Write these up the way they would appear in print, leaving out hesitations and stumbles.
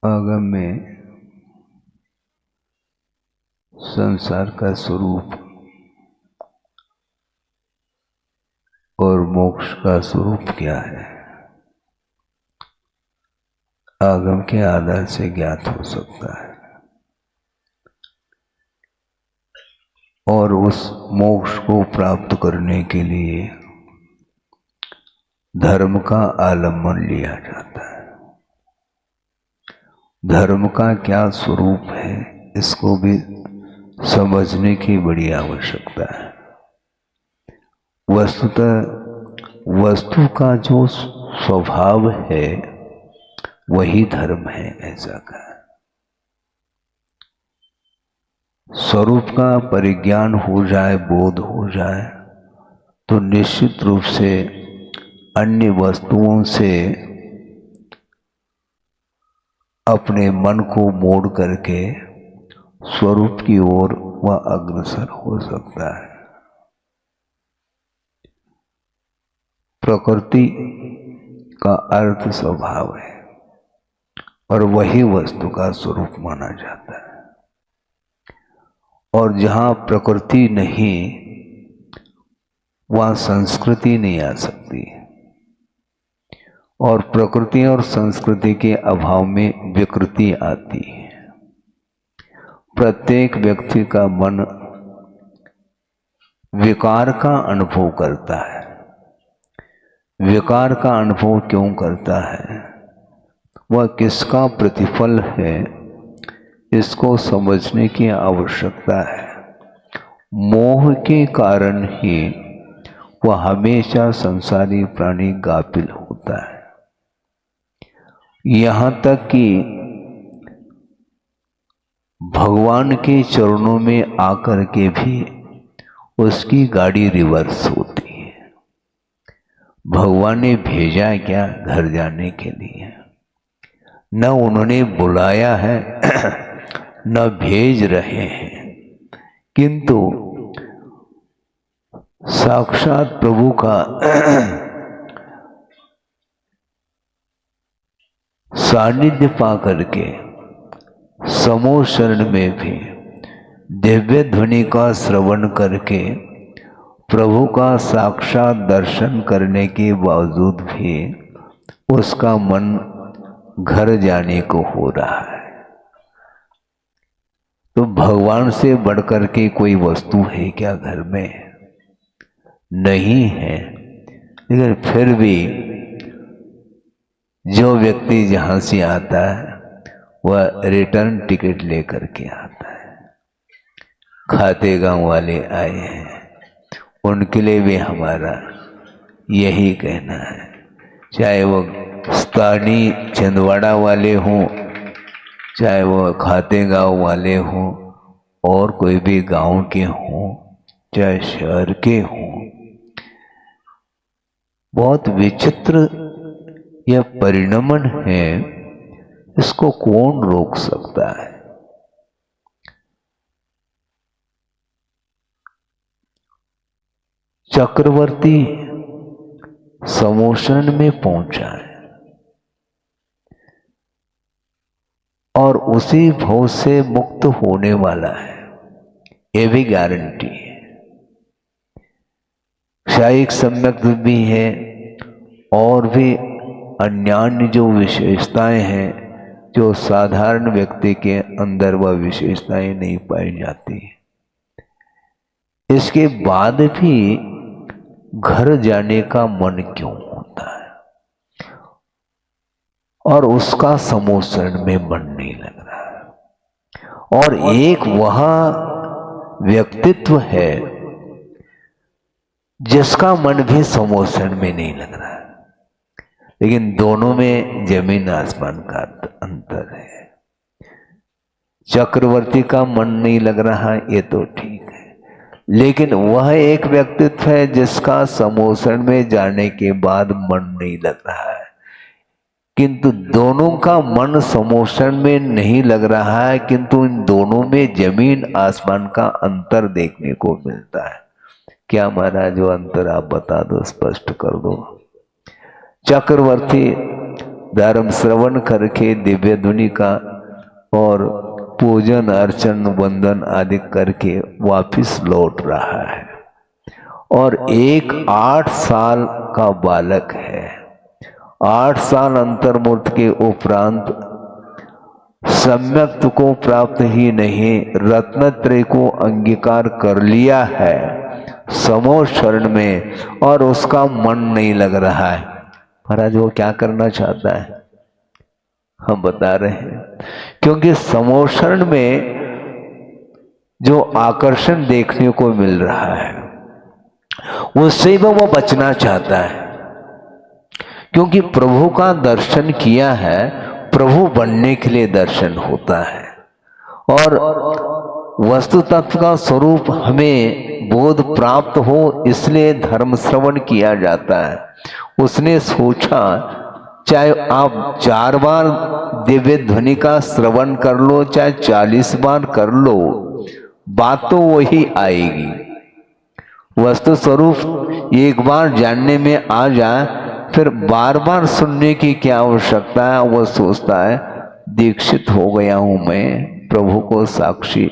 आगम में संसार का स्वरूप और मोक्ष का स्वरूप क्या है, आगम के आधार से ज्ञात हो सकता है। और उस मोक्ष को प्राप्त करने के लिए धर्म का आलम्बन लिया जाता है। धर्म का क्या स्वरूप है, इसको भी समझने की बड़ी आवश्यकता है। वस्तुतः वस्तु का जो स्वभाव है वही धर्म है, ऐसा कहा। स्वरूप का परिज्ञान हो जाए, बोध हो जाए, तो निश्चित रूप से अन्य वस्तुओं से अपने मन को मोड़ करके स्वरूप की ओर वह अग्रसर हो सकता है। प्रकृति का अर्थ स्वभाव है और वही वस्तु का स्वरूप माना जाता है। और जहाँ प्रकृति नहीं, वहाँ संस्कृति नहीं आ सकती। और प्रकृति और संस्कृति के अभाव में विकृति आती है। प्रत्येक व्यक्ति का मन विकार का अनुभव करता है। विकार का अनुभव क्यों करता है, वह किसका प्रतिफल है, इसको समझने की आवश्यकता है। मोह के कारण ही वह हमेशा संसारी प्राणी गाफिल होता है। यहाँ तक कि भगवान के चरणों में आकर के भी उसकी गाड़ी रिवर्स होती है। भगवान ने भेजा क्या घर जाने के लिए, न उन्होंने बुलाया है न भेज रहे हैं, किंतु साक्षात प्रभु का सानिध्य पा करके समूह शरण में भी दिव्य ध्वनि का श्रवण करके प्रभु का साक्षात दर्शन करने के बावजूद भी उसका मन घर जाने को हो रहा है। तो भगवान से बढ़कर के कोई वस्तु है क्या घर में? नहीं है। लेकिन फिर भी जो व्यक्ति जहाँ से आता है वह रिटर्न टिकट लेकर के आता है। खाते गांव वाले आए हैं, उनके लिए भी हमारा यही कहना है, चाहे वो स्थानीय छिंदवाड़ा वाले हों, चाहे वो खाते गांव वाले हों, और कोई भी गांव के हों, चाहे शहर के हों। बहुत विचित्र यह परिणमन है, इसको कौन रोक सकता है? चक्रवर्ती समोषण में पहुंचा है और उसी भोग से मुक्त होने वाला है, ये भी गारंटी है। शायद सम्यक भी है और भी अन्यान्य जो विशेषताएं हैं जो साधारण व्यक्ति के अंदर वह विशेषताएं नहीं पाई जाती। इसके बाद भी घर जाने का मन क्यों होता है और उसका समोषण में मन नहीं लग रहा है। और एक वह व्यक्तित्व है जिसका मन भी समोषण में नहीं लग रहा है। लेकिन दोनों में जमीन आसमान का अंतर है। चक्रवर्ती का मन नहीं लग रहा है, ये तो ठीक है, लेकिन वह एक व्यक्तित्व है जिसका समोषण में जाने के बाद मन नहीं लग रहा है। किंतु दोनों का मन समोषण में नहीं लग रहा है, किंतु इन दोनों में जमीन आसमान का अंतर देखने को मिलता है। क्या महाराज वो अंतर आप बता दो, स्पष्ट कर दो। चक्रवर्ती धर्म श्रवण करके दिव्य ध्वनि का और पूजन अर्चन वंदन आदि करके वापिस लौट रहा है। और एक 8 साल का बालक है। 8 साल अंतर्मुक्त के उपरांत सम्यक को प्राप्त ही नहीं, रत्नत्रय को अंगीकार कर लिया है समोह शरण में, और उसका मन नहीं लग रहा है। महाराज वो क्या करना चाहता है हम बता रहे हैं, क्योंकि समोह शरण में जो आकर्षण देखने को मिल रहा है उससे वो बचना चाहता है। क्योंकि प्रभु का दर्शन किया है, प्रभु बनने के लिए दर्शन होता है, और वस्तु तत्व का स्वरूप हमें बोध प्राप्त हो इसलिए धर्म श्रवण किया जाता है। उसने सोचा चाहे आप 4 बार दिव्य ध्वनि का श्रवण कर लो, चाहे 40 बार कर लो, बात तो वही आएगी। वस्तु स्वरूप एक बार जानने में आ जाए फिर बार बार सुनने की क्या आवश्यकता है। वो सोचता है दीक्षित हो गया हूं मैं प्रभु को साक्षी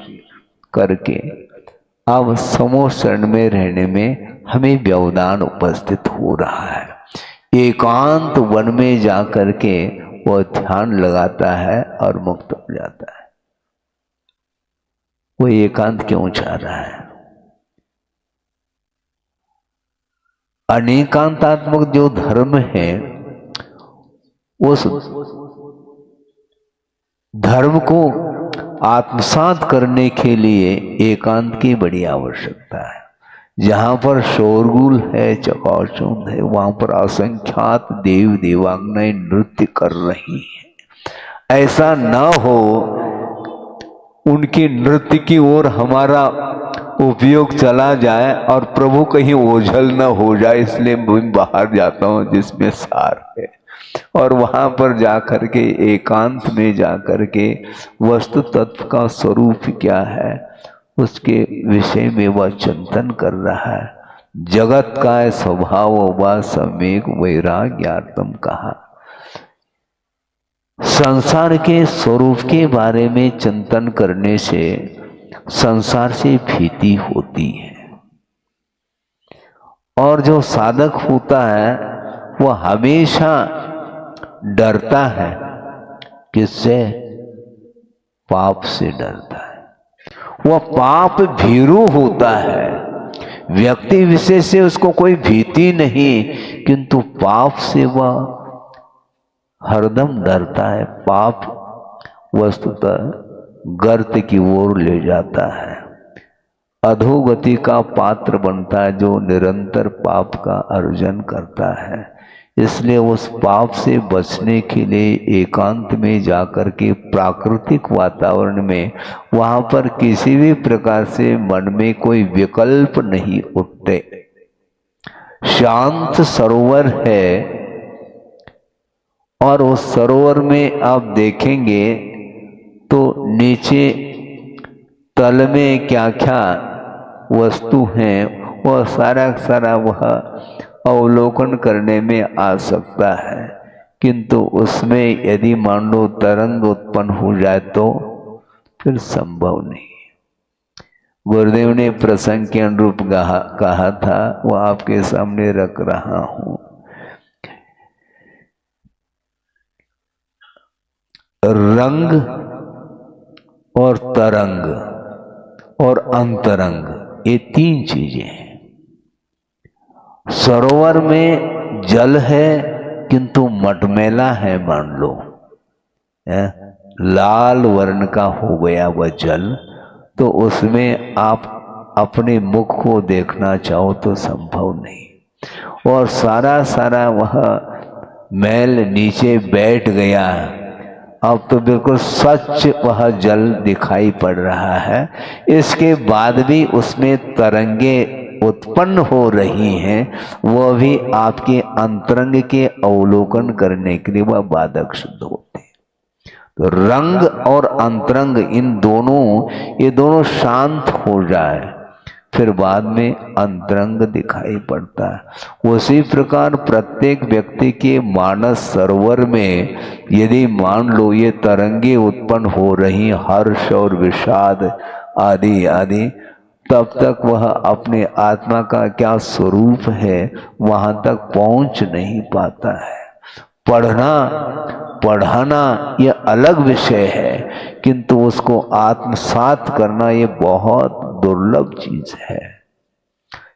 करके, अब समोह शरण में रहने में हमें व्यवधान उपस्थित हो रहा है। एकांत वन में जाकर के वो ध्यान लगाता है और मुक्त हो जाता है। वो एकांत क्यों चाह रहा है? अनेकांतात्मक जो धर्म है उस धर्म को आत्मसात करने के लिए एकांत की बड़ी आवश्यकता है। जहां पर शोरगुल है, चकाचौंध है, वहां पर असंख्यात देव देवांगनाएं नृत्य कर रही हैं। ऐसा न हो उनके नृत्य की ओर हमारा उपयोग चला जाए और प्रभु कहीं ओझल न हो जाए, इसलिए मैं बाहर जाता हूँ जिसमें सार है, और वहां पर जाकर के एकांत में जाकर के वस्तु तत्व का स्वरूप क्या है उसके विषय में वह चिंतन कर रहा है। जगत का स्वभाव व सम्यक वैराग्यार्थम कहा। संसार के स्वरूप के बारे में चिंतन करने से संसार से भीति होती है, और जो साधक होता है वह हमेशा डरता है। किससे? पाप से डरता है। वह पाप भीरू होता है। व्यक्ति विशेष से उसको कोई भीति नहीं, किंतु पाप से वह हरदम डरता है। पाप वस्तुतः गर्त की ओर ले जाता है, अधोगति का पात्र बनता है जो निरंतर पाप का अर्जन करता है। इसलिए उस पाप से बचने के लिए एकांत में जाकर के प्राकृतिक वातावरण में, वहां पर किसी भी प्रकार से मन में कोई विकल्प नहीं उठते। शांत सरोवर है और उस सरोवर में आप देखेंगे तो नीचे तल में क्या क्या वस्तु हैं वह सारा वह अवलोकन करने में आ सकता है, किंतु उसमें यदि मान लो तरंग उत्पन्न हो जाए तो फिर संभव नहीं। गुरुदेव ने प्रसंग के अनुरूप कहा था, वह आपके सामने रख रहा हूं। रंग और तरंग और अंतरंग, ये 3 चीजें हैं। सरोवर में जल है किंतु मटमैला है, मान लो लाल वर्ण का हो गया वह जल, तो उसमें आप अपने मुख को देखना चाहो तो संभव नहीं, और सारा वह मैल नीचे बैठ गया। अब तो बिल्कुल स्वच्छ वह जल दिखाई पड़ रहा है। इसके बाद भी उसमें तरंगे उत्पन्न हो रही हैं, वह भी आपके अंतरंग के अवलोकन करने के लिए वह बाधक सिद्ध होते हैं। तो रंग और अंतरंग इन दोनों, ये दोनों शांत हो जाए, फिर बाद में अंतरंग दिखाई पड़ता है। उसी प्रकार प्रत्येक व्यक्ति के मानस सरोवर में यदि मान लो ये तरंगे उत्पन्न हो रही, हर्ष और विषाद आदि आदि, तब तक वह अपने आत्मा का क्या स्वरूप है वहां तक पहुंच नहीं पाता है। पढ़ाना यह अलग विषय है, किंतु उसको आत्मसात करना ये बहुत दुर्लभ चीज है।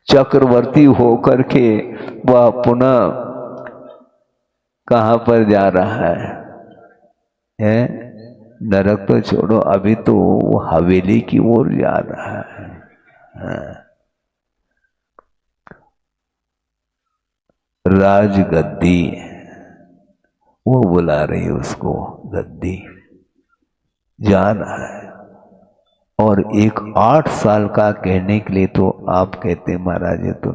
चक्रवर्ती होकर के वह पुनः कहां पर जा रहा है? नरक तो छोड़ो, अभी तो वो हवेली की ओर जा रहा है। राजगद्दी वो बुला रही है उसको, गद्दी जा रहा है। और एक 8 साल का कहने के लिए तो आप कहते महाराज ये तो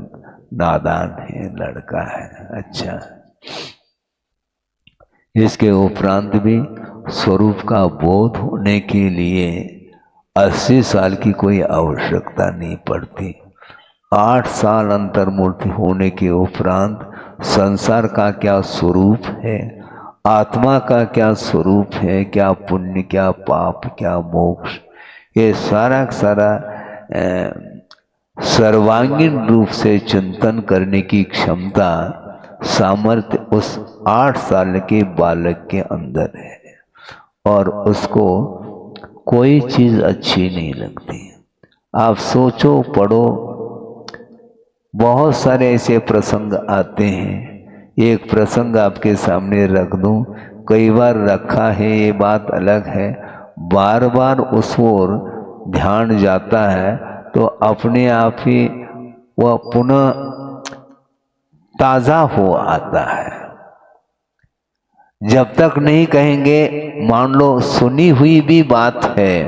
नादान है, लड़का है। अच्छा, इसके उपरांत भी स्वरूप का बोध होने के लिए 80 साल की कोई आवश्यकता नहीं पड़ती। 8 साल अंतर्मूर्ति होने के उपरांत संसार का क्या स्वरूप है, आत्मा का क्या स्वरूप है, क्या पुण्य क्या पाप क्या मोक्ष, ये सारा सारा सर्वांगीण रूप से चिंतन करने की क्षमता सामर्थ्य उस 8 साल के बालक के अंदर है। और उसको कोई चीज अच्छी नहीं लगती। आप सोचो, पढ़ो, बहुत सारे ऐसे प्रसंग आते हैं। एक प्रसंग आपके सामने रख दूं, कई बार रखा है, ये बात अलग है, बार बार उस ओर ध्यान जाता है तो अपने आप ही वह पुनः ताजा हो आता है। जब तक नहीं कहेंगे, मान लो सुनी हुई भी बात है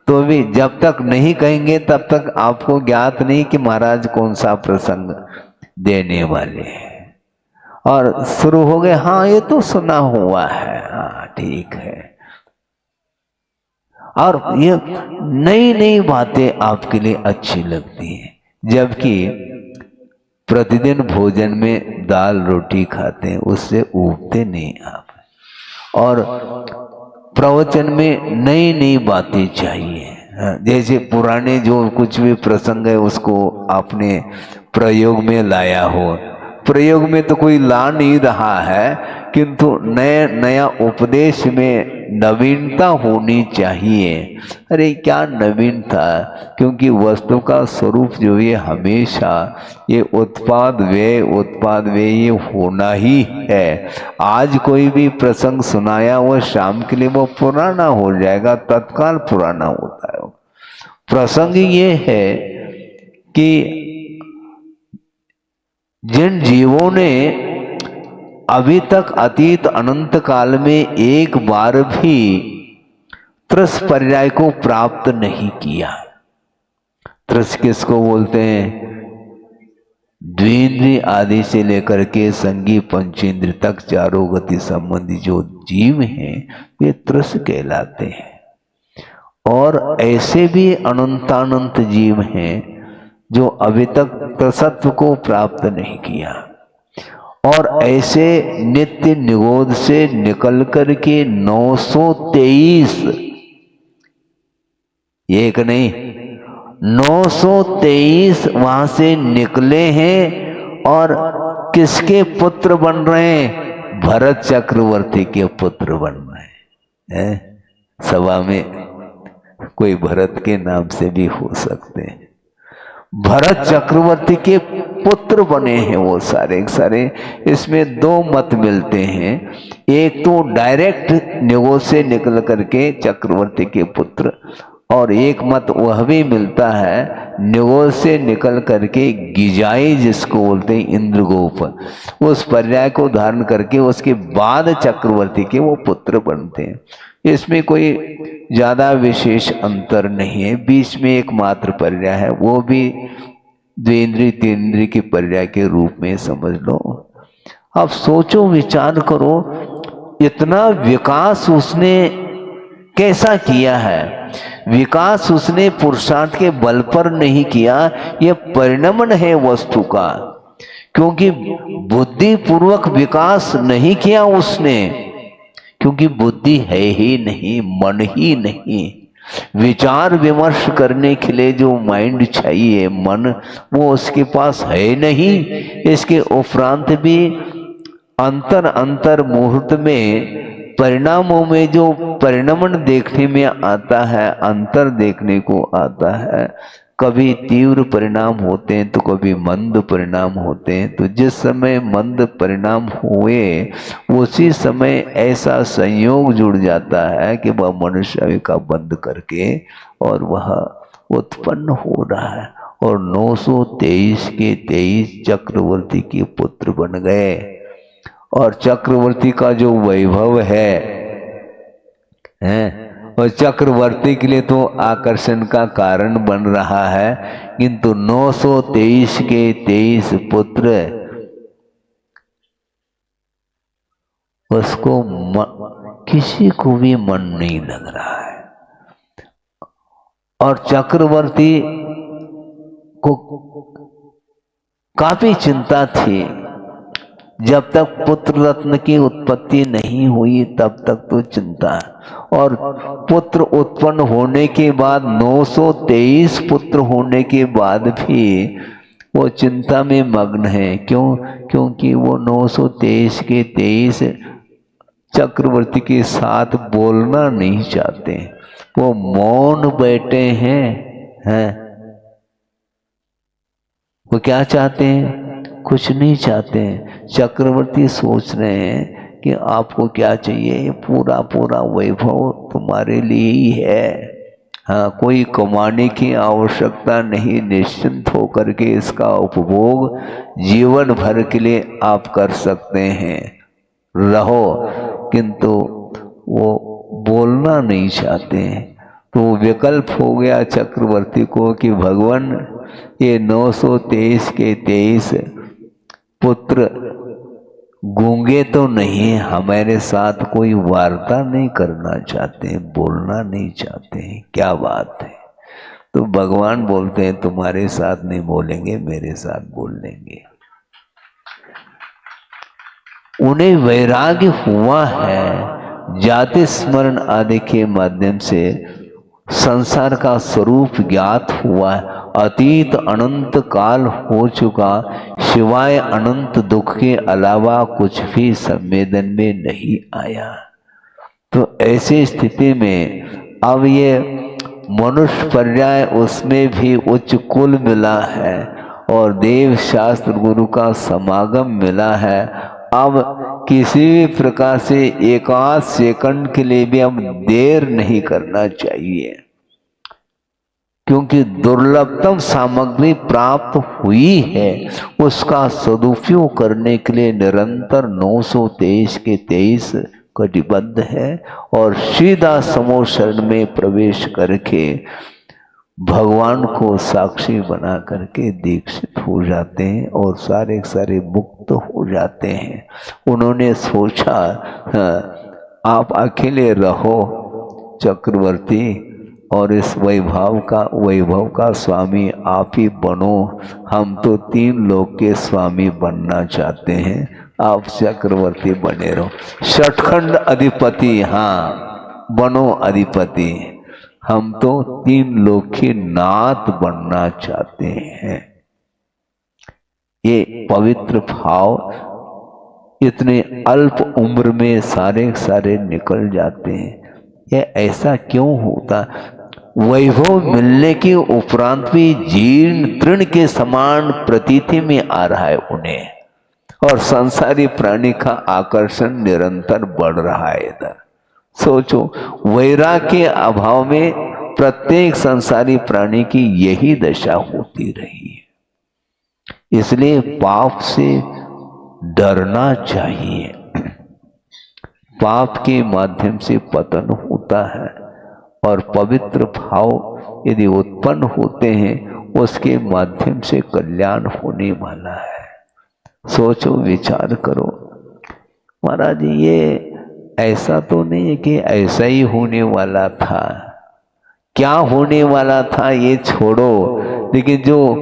तो भी जब तक नहीं कहेंगे तब तक आपको ज्ञात नहीं कि महाराज कौन सा प्रसंग देने वाले हैं। और शुरू हो गए, हाँ ये तो सुना हुआ है, हाँ ठीक है। और ये नई नई बातें आपके लिए अच्छी लगती हैं, जबकि प्रतिदिन भोजन में दाल रोटी खाते हैं, उससे ऊबते नहीं आप। और प्रवचन में नई नई बातें चाहिए, जैसे पुराने जो कुछ भी प्रसंग है उसको आपने प्रयोग में लाया हो। प्रयोग में तो कोई ला नहीं रहा है, किंतु नया उपदेश में नवीनता होनी चाहिए। अरे क्या नवीन था, क्योंकि वस्तु का स्वरूप जो ये हमेशा ये उत्पाद व्यय ये होना ही है। आज कोई भी प्रसंग सुनाया वो शाम के लिए वो पुराना हो जाएगा, तत्काल पुराना होता है। प्रसंग ये है कि जिन जीवों ने अभी तक अतीत अनंत काल में एक बार भी त्रस पर्याय को प्राप्त नहीं किया। त्रस किसको बोलते हैं? द्विंद्रिय आदि से लेकर के संगी पंचेंद्र तक चारों गति संबंधी जो जीव हैं वे त्रस कहलाते हैं। और ऐसे भी अनंतानंत जीव हैं जो अभी तक त्रसत्व को प्राप्त नहीं किया, और ऐसे नित्य निगोध से निकल कर के 923 एक नहीं 923 वहां से निकले हैं। और किसके पुत्र बन रहे हैं? भरत चक्रवर्ती के पुत्र बन रहे हैं। सभा में कोई भरत के नाम से भी हो सकते हैं। भरत चक्रवर्ती के पुत्र बने हैं वो सारे सारे। इसमें 2 मत मिलते हैं, एक तो डायरेक्ट निगोद से निकल करके चक्रवर्ती के पुत्र, और एक मत वह भी मिलता है निगोद से निकल करके गिजाई जिसको बोलते हैं इंद्रगोप, उस पर्याय को धारण करके उसके बाद चक्रवर्ती के वो पुत्र बनते हैं। इसमें कोई ज्यादा विशेष अंतर नहीं है, बीच में एक मात्र पर्याय है, वो भी द्विंद्रिय तीन्द्रिय के पर्याय के रूप में समझ लो। अब सोचो विचार करो, इतना विकास उसने कैसा किया है? विकास उसने पुरुषार्थ के बल पर नहीं किया, यह परिणमन है वस्तु का। क्योंकि बुद्धि पूर्वक विकास नहीं किया उसने, क्योंकि बुद्धि है ही नहीं, मन ही नहीं। विचार विमर्श करने के लिए जो माइंड चाहिए, मन, वो उसके पास है नहीं। इसके उपरांत भी अंतर अंतर मुहूर्त में परिणामों में जो परिणमन देखने में आता है, अंतर देखने को आता है। कभी तीव्र परिणाम होते हैं तो कभी मंद परिणाम होते हैं। तो जिस समय मंद परिणाम हुए उसी समय ऐसा संयोग जुड़ जाता है कि वह मनुष्य का बंद करके और वह उत्पन्न हो रहा है। और 923 के 23 चक्रवर्ती के पुत्र बन गए। और चक्रवर्ती का जो वैभव है और चक्रवर्ती के लिए तो आकर्षण का कारण बन रहा है, किंतु 923 के 23 पुत्र उसको किसी को भी मन नहीं लग रहा है। और चक्रवर्ती को काफी चिंता थी। जब तक पुत्र रत्न की उत्पत्ति नहीं हुई तब तक तो चिंता है। और पुत्र उत्पन्न होने के बाद 923 पुत्र होने के बाद भी वो चिंता में मग्न है। क्यों? क्योंकि वो 923 के 23 चक्रवर्ती के साथ बोलना नहीं चाहते, वो मौन बैठे हैं। वो क्या चाहते हैं? कुछ नहीं चाहते हैं। चक्रवर्ती सोच रहे हैं कि आपको क्या चाहिए, पूरा पूरा वैभव तुम्हारे लिए ही है। हाँ, कोई कमाने की आवश्यकता नहीं, निश्चिंत होकर के इसका उपभोग जीवन भर के लिए आप कर सकते हैं, रहो। किंतु वो बोलना नहीं चाहते हैं। तो विकल्प हो गया चक्रवर्ती को कि भगवान, ये 923 के 23 पुत्र गूंगे तो नहीं, हमारे साथ कोई वार्ता नहीं करना चाहते, बोलना नहीं चाहते हैं। क्या बात है? तो भगवान बोलते हैं तुम्हारे साथ नहीं बोलेंगे, मेरे साथ बोल लेंगे। उन्हें वैराग्य हुआ है, जाति स्मरण आदि के माध्यम से संसार का स्वरूप ज्ञात हुआ है। अतीत अनंत काल हो चुका, सिवाय अनंत दुख के अलावा कुछ भी संवेदन में नहीं आया। तो ऐसी स्थिति में अब ये मनुष्य पर्याय उसमें भी उच्च कुल मिला है और देव शास्त्र गुरु का समागम मिला है। अब किसी भी प्रकार से एक आध सेकंड के लिए भी हम देर नहीं करना चाहिए, क्योंकि दुर्लभतम सामग्री प्राप्त हुई है। उसका सदुपयोग करने के लिए निरंतर 923 के 23 कटिबद्ध है और सीधा समूह शरण में प्रवेश करके भगवान को साक्षी बना करके दीक्षित हो जाते हैं और सारे सारे मुक्त हो जाते हैं। उन्होंने सोचा आप अकेले रहो चक्रवर्ती और इस वैभव का स्वामी आप ही बनो। हम तो 3 लोक के स्वामी बनना चाहते हैं, आप चक्रवर्ती बने रहो। षटखंड अधिपति, हाँ बनो अधिपति। हम तो 3 लोक के नाथ बनना चाहते हैं। ये पवित्र भाव इतने अल्प उम्र में सारे निकल जाते हैं। ये ऐसा क्यों होता? वैभव मिलने के उपरांत भी जीर्ण तृण के समान प्रतीति में आ रहा है उन्हें, और संसारी प्राणी का आकर्षण निरंतर बढ़ रहा है। इधर सोचो, वैराग्य के अभाव में प्रत्येक संसारी प्राणी की यही दशा होती रही है। इसलिए पाप से डरना चाहिए। पाप के माध्यम से पतन होता है और पवित्र भाव यदि उत्पन्न होते हैं उसके माध्यम से कल्याण होने वाला है। सोचो, विचार करो। महाराज, ये ऐसा तो नहीं है कि ऐसा ही होने वाला था, क्या होने वाला था ये छोड़ो, लेकिन जो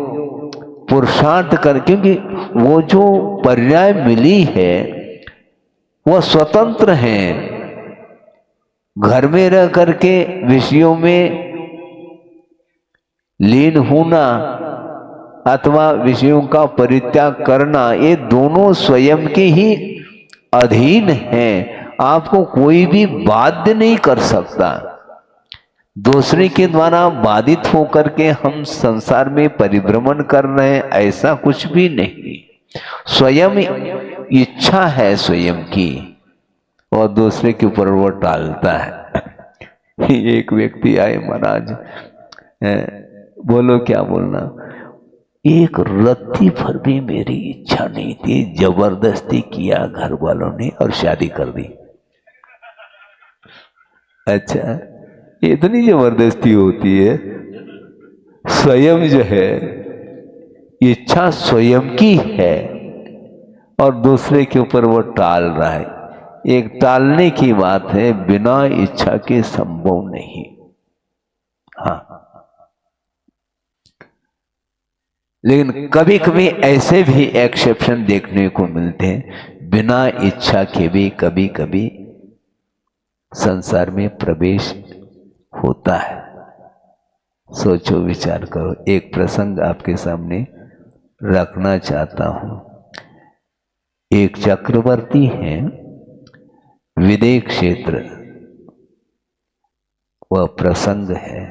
पुरुषार्थ कर, क्योंकि वो जो पर्याय मिली है वह स्वतंत्र हैं। घर में रह करके विषयों में लीन होना अथवा विषयों का परित्याग करना, ये दोनों स्वयं के ही अधीन हैं। आपको कोई भी बाध्य नहीं कर सकता। दूसरे के द्वारा बाधित होकर के हम संसार में परिभ्रमण कर रहे हैं, ऐसा कुछ भी नहीं। स्वयं इच्छा है स्वयं की, और दूसरे के ऊपर वो टालता है। एक व्यक्ति आए, महाराज बोलो क्या बोलना, एक रत्ती भर भी मेरी इच्छा नहीं थी, जबरदस्ती किया घर वालों ने और शादी कर दी। अच्छा, इतनी जबरदस्ती होती है? स्वयं जो है, इच्छा स्वयं की है और दूसरे के ऊपर वो टाल रहा है। एक टालने की बात है, बिना इच्छा के संभव नहीं। हाँ, लेकिन कभी कभी ऐसे भी एक्सेप्शन देखने को मिलते हैं, बिना इच्छा के भी कभी कभी संसार में प्रवेश होता है। सोचो, विचार करो। एक प्रसंग आपके सामने रखना चाहता हूं। एक चक्रवर्ती हैं, विदेह क्षेत्र, वह प्रसंग है,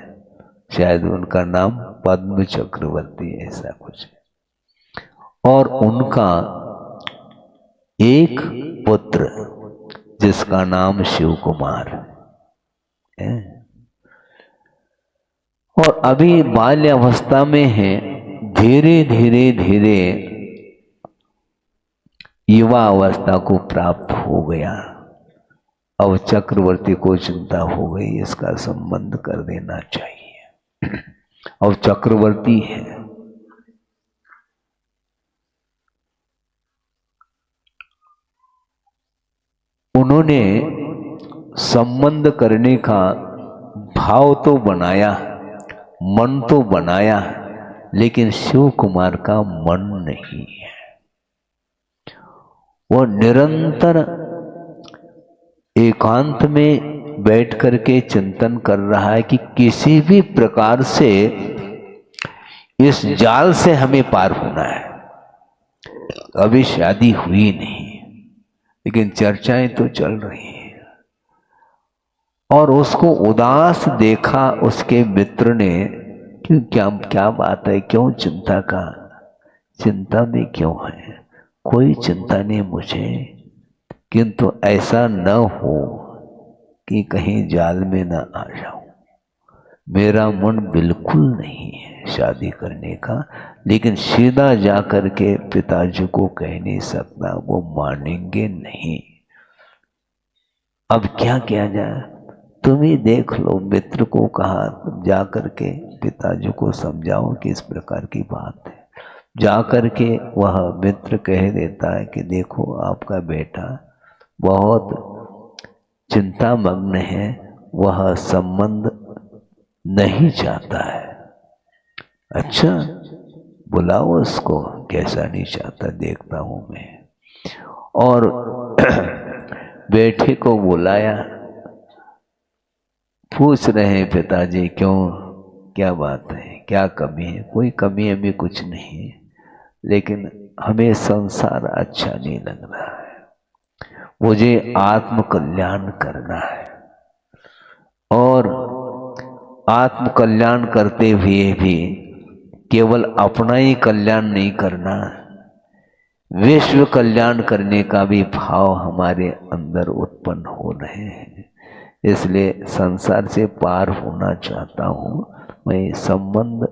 शायद उनका नाम पद्म चक्रवर्ती ऐसा कुछ है। और उनका एक पुत्र जिसका नाम शिव कुमार है, और अभी बाल्यावस्था में है, धीरे धीरे धीरे युवा अवस्था को प्राप्त हो गया। अब चक्रवर्ती को चिंता हो गई, इसका संबंध कर देना चाहिए। अब चक्रवर्ती है, उन्होंने संबंध करने का भाव तो बनाया, मन तो बनाया, लेकिन शिव कुमार का मन नहीं है। वो निरंतर एकांत में बैठ करके चिंतन कर रहा है कि किसी भी प्रकार से इस जाल से हमें पार होना है। अभी शादी हुई नहीं, लेकिन चर्चाएं तो चल रही हैं। और उसको उदास देखा उसके मित्र ने, क्यों, क्या बात है, क्यों चिंता में क्यों है? कोई चिंता नहीं मुझे, किंतु ऐसा न हो कि कहीं जाल में न आ जाऊं। मेरा मन बिल्कुल नहीं है शादी करने का, लेकिन सीधा जा करके पिताजी को कह नहीं सकता, वो मानेंगे नहीं। अब क्या किया जाए? तुम ही देख लो। मित्र को कहा, तुम जा करके पिताजी को समझाओ कि इस प्रकार की बात है। जा करके वह मित्र कह देता है कि देखो, आपका बेटा बहुत चिंतामग्न है, वह संबंध नहीं चाहता है। अच्छा, बुलाओ उसको। कैसा नहीं चाहता, देखता हूं मैं। और बेटे को बुलाया, पूछ रहे हैं पिताजी, क्यों, क्या बात है, क्या कमी है? कोई कमी अभी कुछ नहीं, लेकिन हमें संसार अच्छा नहीं लग रहा है, मुझे आत्म कल्याण करना है। और आत्म कल्याण करते हुए भी केवल अपना ही कल्याण नहीं करना, विश्व कल्याण करने का भी भाव हमारे अंदर उत्पन्न हो रहे हैं। इसलिए संसार से पार होना चाहता हूं, मैं संबंध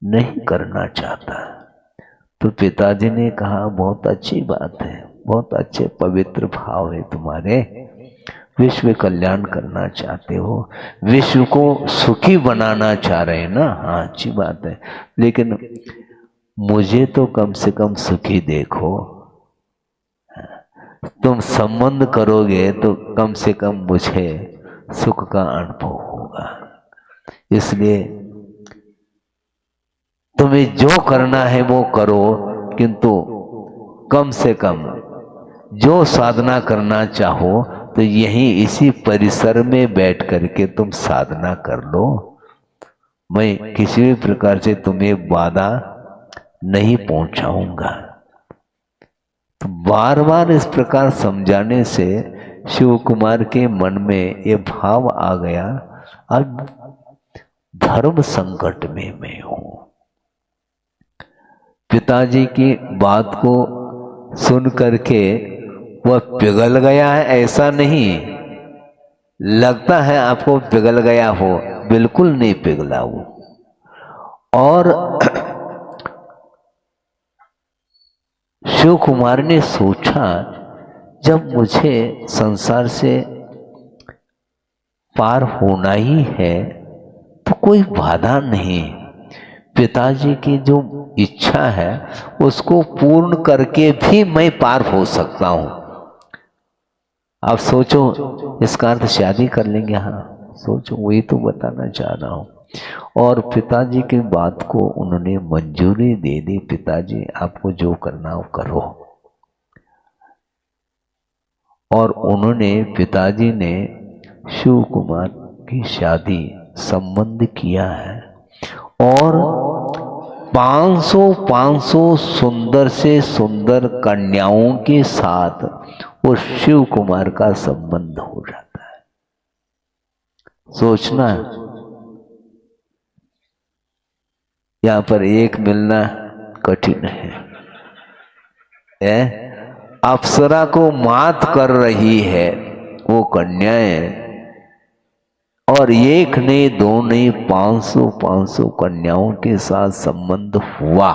नहीं करना चाहता। तो पिताजी ने कहा, बहुत अच्छी बात है, बहुत अच्छे पवित्र भाव है तुम्हारे, विश्व कल्याण करना चाहते हो, विश्व को सुखी बनाना चाह रहे हैं ना? हाँ, अच्छी बात है, लेकिन मुझे तो कम से कम सुखी देखो। तुम संबंध करोगे तो कम से कम मुझे सुख का अनुभव होगा। इसलिए तुम्हें जो करना है वो करो, किंतु कम से कम जो साधना करना चाहो तो यहीं इसी परिसर में बैठ करके तुम साधना कर लो। मैं किसी भी प्रकार से तुम्हें बाधा नहीं पहुंचाऊंगा। तो बार बार इस प्रकार समझाने से शिव कुमार के मन में ये भाव आ गया, अब धर्म संकट में मैं हूं। पिताजी की बात को सुन करके वह पिघल गया है ऐसा नहीं, लगता है आपको पिघल गया हो, बिल्कुल नहीं पिघला वो। और शिव कुमार ने सोचा, जब मुझे संसार से पार होना ही है तो कोई बाधा नहीं, पिताजी की जो इच्छा है उसको पूर्ण करके भी मैं पार हो सकता हूं। आप सोचो, इसका अर्थ शादी कर लेंगे? हाँ सोचो, वही तो बताना चाह रहा हूं। और पिताजी की बात को उन्होंने मंजूरी दे दी, पिताजी आपको जो करना हो करो। और उन्होंने, पिताजी ने शिव कुमार की शादी संबंध किया है। और 500 सुंदर से सुंदर कन्याओं के साथ वो शिव कुमार का संबंध हो जाता है। सोचना, यहां पर एक मिलना कठिन है। अप्सरा को मात कर रही है वो कन्याएं, और एक नहीं दो नहीं 500 कन्याओं के साथ संबंध हुआ।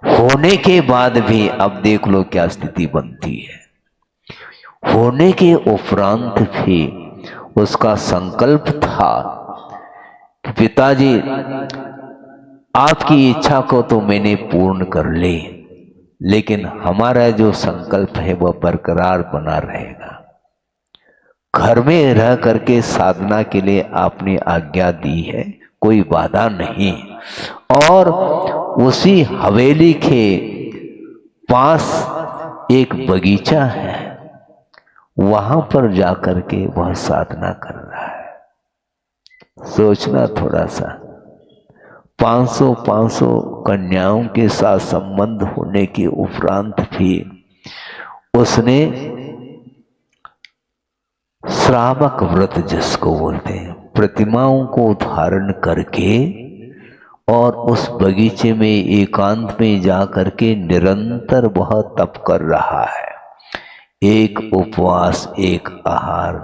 होने के बाद भी अब देख लो क्या स्थिति बनती है। होने के उपरांत भी उसका संकल्प था कि पिताजी आपकी इच्छा को तो मैंने पूर्ण कर ली, लेकिन हमारा जो संकल्प है वह बरकरार बना रहेगा। घर में रह करके साधना के लिए आपने आज्ञा दी है, कोई बाधा नहीं। और उसी हवेली के पास एक बगीचा है, वहां पर जाकर के वह साधना कर रहा है। सोचना थोड़ा सा, 500 कन्याओं के साथ संबंध होने के उपरांत भी उसने श्रावक व्रत जिसको बोलते हैं, प्रतिमाओं को धारण करके और उस बगीचे में एकांत में जा करके निरंतर वह तप कर रहा है। एक उपवास एक आहार,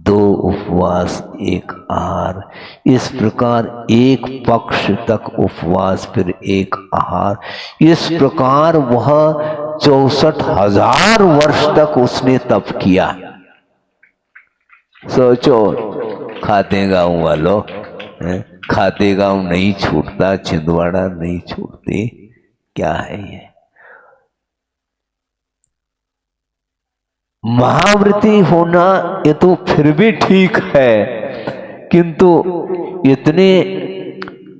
2 उपवास एक आहार, इस प्रकार एक पक्ष तक उपवास फिर एक आहार, इस प्रकार वह 64,000 वर्ष तक उसने तप किया। सोचो, खाते गांव वालों, खाते गांव नहीं छूटता, छिंदवाड़ा नहीं छूटती, क्या है ये? महाव्रती होना ये तो फिर भी ठीक है, किंतु इतने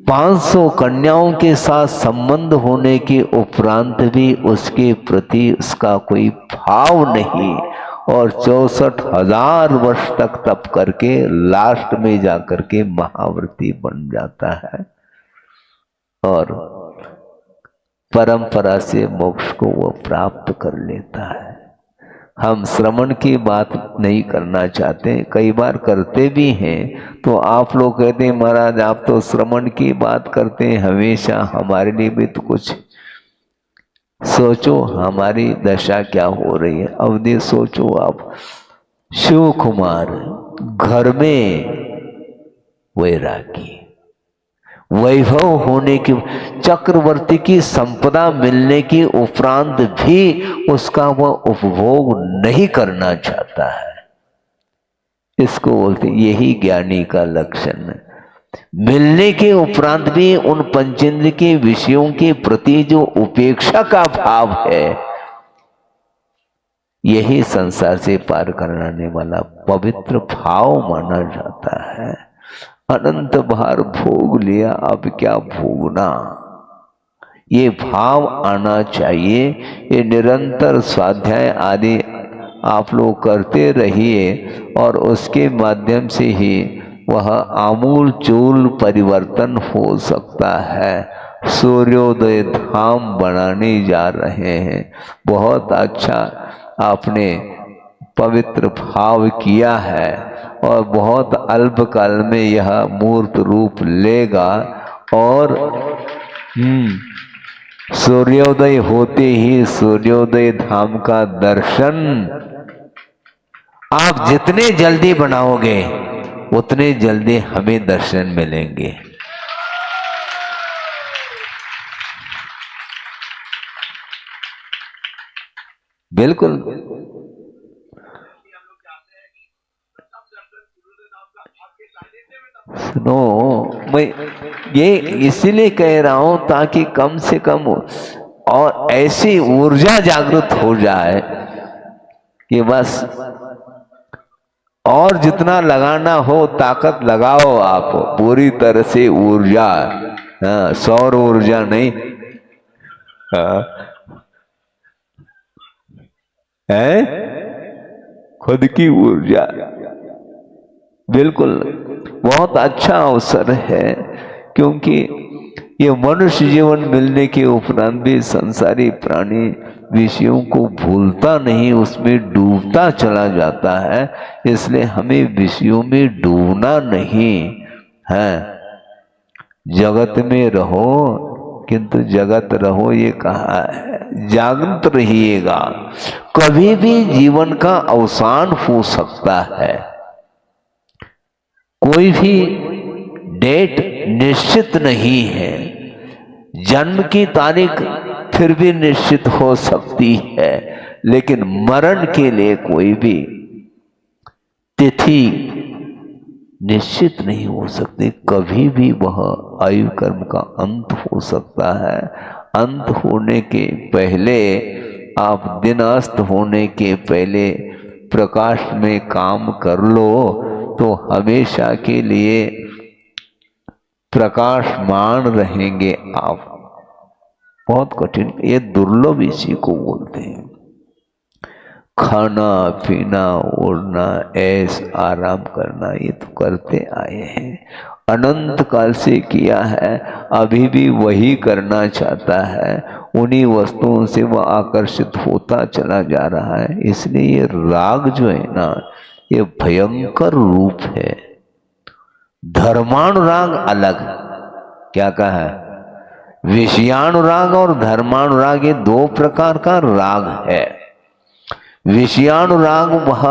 500 कन्याओं के साथ संबंध होने के उपरांत भी उसके प्रति उसका कोई भाव नहीं, और 64,000 वर्ष तक तप करके लास्ट में जाकर के महाव्रती बन जाता है और परंपरा से मोक्ष को वह प्राप्त कर लेता है। हम श्रवण की बात नहीं करना चाहते, कई बार करते भी हैं तो आप लोग कहते हैं महाराज आप तो श्रवण की बात करते हैं हमेशा, हमारे लिए भी तो कुछ सोचो, हमारी दशा क्या हो रही है। अवधि सोचो आप, शिव कुमार घर में वैरागी, वैभव होने की, चक्रवर्ती की संपदा मिलने के उपरांत भी उसका वह उपभोग नहीं करना चाहता है। इसको बोलते यही ज्ञानी का लक्षण है। मिलने के उपरांत भी उन पंचेंद्र के विषयों के प्रति जो उपेक्षा का भाव है, यही संसार से पार कराने वाला पवित्र भाव माना जाता है। अनंत बार भोग लिया, अब क्या भोगना, ये भाव आना चाहिए। ये निरंतर स्वाध्याय आदि आप लोग करते रहिए और उसके माध्यम से ही वह आमूल चूल परिवर्तन हो सकता है। सूर्योदय धाम बनाने जा रहे हैं। बहुत अच्छा आपने पवित्र भाव किया है और बहुत अल्पकाल में यह मूर्त रूप लेगा और सूर्योदय होते ही सूर्योदय धाम का दर्शन आप जितने जल्दी बनाओगे उतने जल्दी हमें दर्शन मिलेंगे। बिल्कुल। सुनो, मैं ये इसीलिए कह रहा हूं ताकि कम से कम और ऐसी ऊर्जा जागृत हो जाए कि बस और जितना लगाना हो ताकत लगाओ आप पूरी तरह से ऊर्जा। हाँ, सौर ऊर्जा नहीं है, खुद की ऊर्जा। बिल्कुल, बहुत अच्छा अवसर है क्योंकि ये मनुष्य जीवन मिलने के उपरांत भी संसारी प्राणी विषयों को भूलता नहीं, उसमें डूबता चला जाता है। इसलिए हमें विषयों में डूबना नहीं है। जगत में रहो किंतु जगत रहो ये कहा है, जागृत रहिएगा। कभी भी जीवन का अवसान हो सकता है, कोई भी डेट निश्चित नहीं है। जन्म की तारीख फिर भी निश्चित हो सकती है, लेकिन मरण के लिए कोई भी तिथि निश्चित नहीं हो सकती। कभी भी वह आयु कर्म का अंत हो सकता है। अंत होने के पहले आप दिन अस्त होने के पहले प्रकाश में काम कर लो तो हमेशा के लिए प्रकाशमान रहेंगे आप। बहुत कठिन, ये दुर्लभ इसी को बोलते हैं। खाना पीना उड़ना ऐश आराम करना ये तो करते आए हैं, अनंत काल से किया है, अभी भी वही करना चाहता है। उन्हीं वस्तुओं से वह आकर्षित होता चला जा रहा है। इसलिए ये राग जो है ना, ये भयंकर रूप है। धर्मानुराग अलग, क्या कहा है, विषयानुराग और धर्मानुराग ये दो प्रकार का राग है। विषयानुराग वह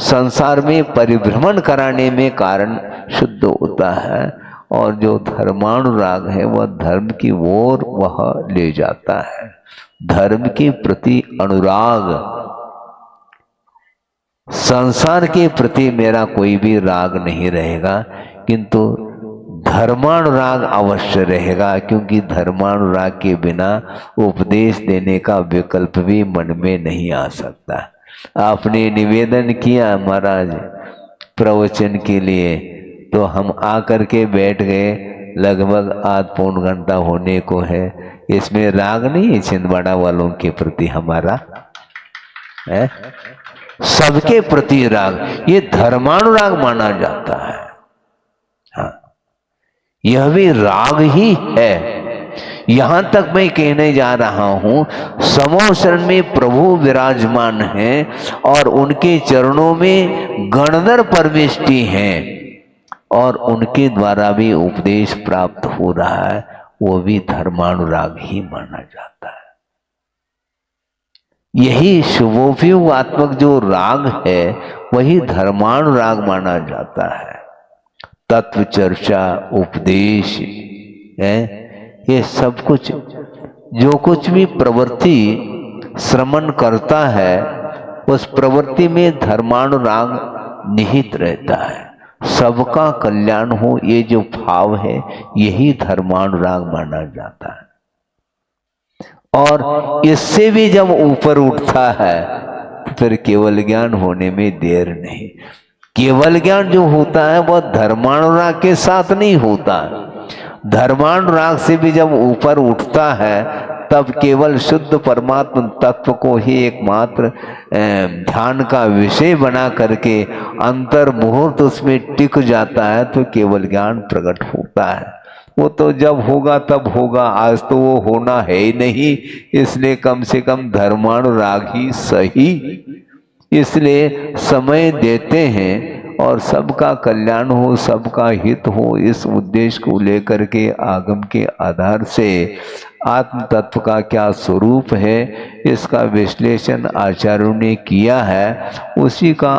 संसार में परिभ्रमण कराने में कारण शुद्ध होता है और जो धर्मानुराग है वह धर्म की ओर वह ले जाता है। धर्म के प्रति अनुराग, संसार के प्रति मेरा कोई भी राग नहीं रहेगा, किंतु धर्मानुराग अवश्य रहेगा, क्योंकि धर्मानुराग के बिना उपदेश देने का विकल्प भी मन में नहीं आ सकता। आपने निवेदन किया महाराज प्रवचन के लिए, तो हम आकर के बैठ गए, लगभग आध पौन घंटा होने को है। इसमें राग नहीं है छिंदवाड़ा वालों के प्रति हमारा है, सबके प्रति राग, ये धर्मानुराग माना जाता है। हाँ, यह भी राग ही है। यहां तक मैं कहने जा रहा हूं, समो शरण में प्रभु विराजमान हैं और उनके चरणों में गणधर परमेष्टि हैं और उनके द्वारा भी उपदेश प्राप्त हो रहा है, वो भी धर्मानुराग ही माना जाता है। यही शुभोपयोगात्मक जो राग है वही धर्मानुराग माना जाता है। तत्व चर्चा, उपदेश है, ये सब कुछ जो कुछ भी प्रवृत्ति श्रमण करता है उस प्रवृत्ति में धर्मानुराग निहित रहता है। सबका कल्याण हो ये जो भाव है यही धर्मानुराग माना जाता है। और इससे भी जब ऊपर उठता है तो फिर केवल ज्ञान होने में देर नहीं। केवल ज्ञान जो होता है वह धर्मानुराग के साथ नहीं होता। धर्मानुराग से भी जब ऊपर उठता है तब केवल शुद्ध परमात्मा तत्व को ही एकमात्र ध्यान का विषय बना करके अंतर मुहूर्त उसमें टिक जाता है तो केवल ज्ञान प्रकट होता है। वो तो जब होगा तब होगा, आज तो वो होना है ही नहीं, इसलिए कम से कम धर्मानुराग ही सही। इसलिए समय देते हैं और सबका कल्याण हो, सबका हित हो, इस उद्देश्य को लेकर के आगम के आधार से आत्म तत्व का क्या स्वरूप है इसका विश्लेषण आचार्यों ने किया है। उसी का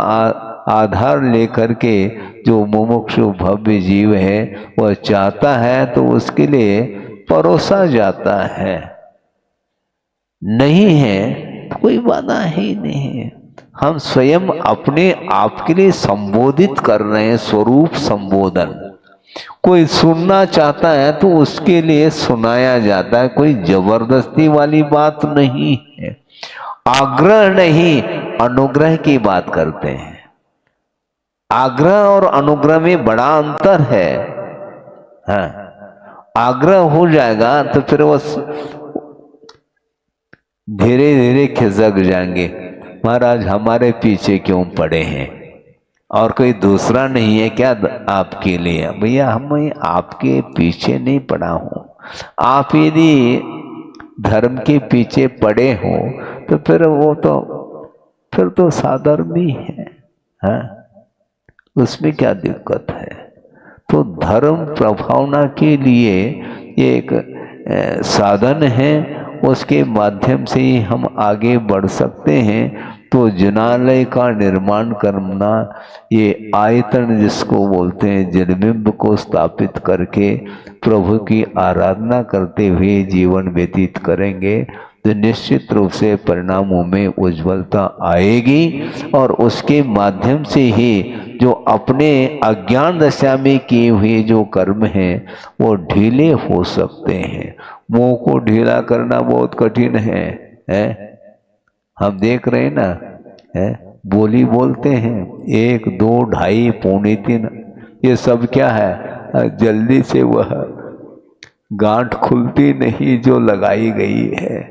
आधार लेकर के जो मुमुक्षु भव्य जीव है वह चाहता है तो उसके लिए परोसा जाता है। नहीं है तो कोई बाधा ही नहीं है। हम स्वयं अपने आप के लिए संबोधित कर रहे हैं, स्वरूप संबोधन। कोई सुनना चाहता है तो उसके लिए सुनाया जाता है, कोई जबरदस्ती वाली बात नहीं है। आग्रह नहीं, अनुग्रह की बात करते हैं। आग्रह और अनुग्रह में बड़ा अंतर है। हाँ, आग्रह हो जाएगा तो फिर वो धीरे धीरे खिसक जाएंगे, महाराज हमारे पीछे क्यों पड़े हैं, और कोई दूसरा नहीं है क्या आपके लिए? भैया हम आपके पीछे नहीं पड़ा हूं। आप यदि धर्म के पीछे पड़े हो तो फिर तो साधर्मी है, हाँ? उसमें क्या दिक्कत है? तो धर्म प्रभावना के लिए एक साधन है, उसके माध्यम से ही हम आगे बढ़ सकते हैं। तो जिनालय का निर्माण करना, ये आयतन जिसको बोलते हैं, जलबिंब को स्थापित करके प्रभु की आराधना करते हुए जीवन व्यतीत करेंगे तो निश्चित रूप से परिणामों में उज्ज्वलता आएगी। और उसके माध्यम से ही जो अपने अज्ञान दशा में किए हुए जो कर्म हैं वो ढीले हो सकते हैं। मोह को ढीला करना बहुत कठिन है? हम देख रहे हैं ना, बोली बोलते हैं 1, 2, 2.5, पौने 3, ये सब क्या है? जल्दी से वह गांठ खुलती नहीं जो लगाई गई है।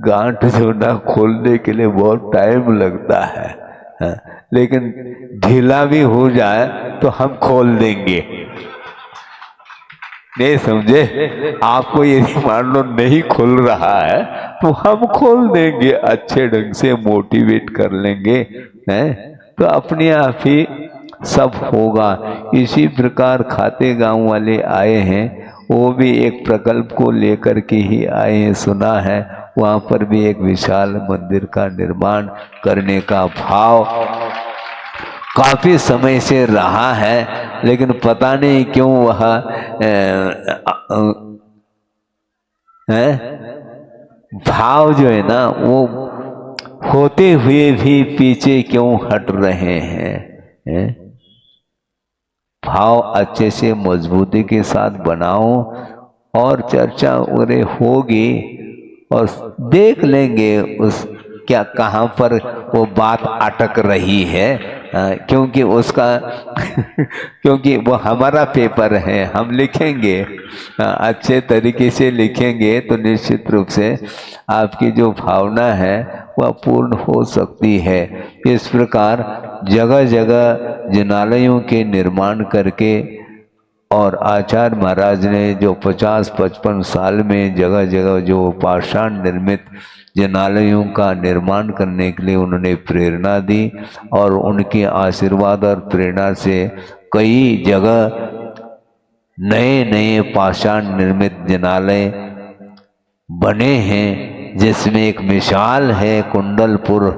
गांठ जो ना खोलने के लिए बहुत टाइम लगता है, लेकिन ढीला भी हो जाए तो हम खोल देंगे। नहीं समझे? आपको यदि मान लो नहीं खुल रहा है तो हम खोल देंगे, अच्छे ढंग से मोटिवेट कर लेंगे, हैं? तो अपने आप ही सब होगा। इसी प्रकार खाते गांव वाले आए हैं, वो भी एक प्रकल्प को लेकर के ही आए हैं। सुना है वहाँ पर भी एक विशाल मंदिर का निर्माण करने का भाव काफी समय से रहा है, लेकिन पता नहीं क्यों वह भाव जो है ना वो होते हुए भी पीछे क्यों हट रहे हैं? भाव अच्छे से मजबूती के साथ बनाओ और चर्चा उरे होगी और देख लेंगे उस क्या कहाँ पर वो बात अटक रही है। क्योंकि उसका क्योंकि वो हमारा पेपर है, हम लिखेंगे, अच्छे तरीके से लिखेंगे तो निश्चित रूप से आपकी जो भावना है वह पूर्ण हो सकती है। इस प्रकार जगह जगह जिनालयों के निर्माण करके और आचार्य महाराज ने जो 50-55 साल में जगह जगह जो पाषाण निर्मित जिनालयों का निर्माण करने के लिए उन्होंने प्रेरणा दी, और उनके आशीर्वाद और प्रेरणा से कई जगह नए नए पाषाण निर्मित जिनालय बने हैं, जिसमें एक मिसाल है कुंडलपुर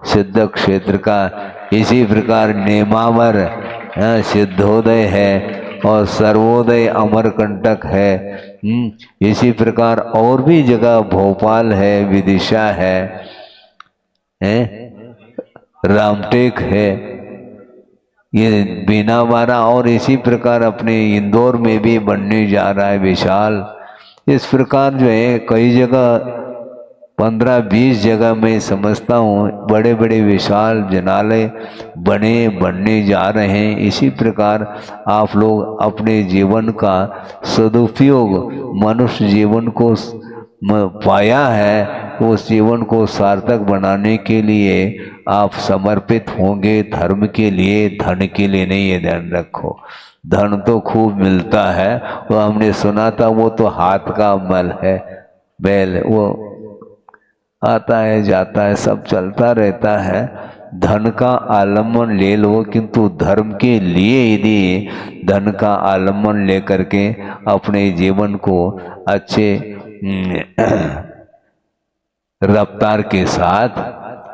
सिद्ध क्षेत्र का। इसी प्रकार नेमावर सिद्धोदय है और सर्वोदय अमरकंटक है। इसी प्रकार और भी जगह भोपाल है, विदिशा है, रामटेक है, ये बीनावारा, और इसी प्रकार अपने इंदौर में भी बनने जा रहा है विशाल। इस प्रकार जो है कई जगह 15-20 जगह मैं समझता हूँ बड़े बड़े विशाल जनालय बनने जा रहे हैं। इसी प्रकार आप लोग अपने जीवन का सदुपयोग मनुष्य जीवन को पाया है, उस जीवन को सार्थक बनाने के लिए आप समर्पित होंगे। धर्म के लिए, धन के लिए नहीं, ये ध्यान रखो। धन तो खूब मिलता है, वो हमने सुना था, वो तो हाथ का मल है, बैल, वो आता है जाता है, सब चलता रहता है। धन का आलम्बन ले लो, किंतु धर्म के लिए यदि धन का आलम्बन लेकर के अपने जीवन को अच्छे रफ्तार के साथ,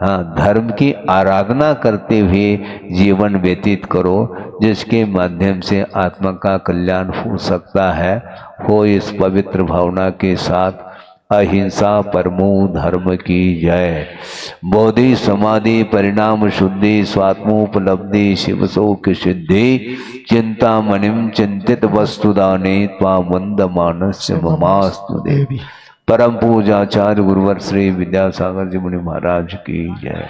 हाँ, धर्म की आराधना करते हुए जीवन व्यतीत करो, जिसके माध्यम से आत्मा का कल्याण हो सकता है। हो इस पवित्र भावना के साथ अहिंसा परमो धर्म की जय। बोधि समाधि परिणाम शुद्धि स्वात्मोपलब्धि शिव शोक सिद्धि चिंतामणिम चिंतित वस्तुदाने त्वामंदमानस्य ममास्तु देवी। परम पूजाचार्य गुरुवर श्री विद्यासागर जी मुनि महाराज की जय।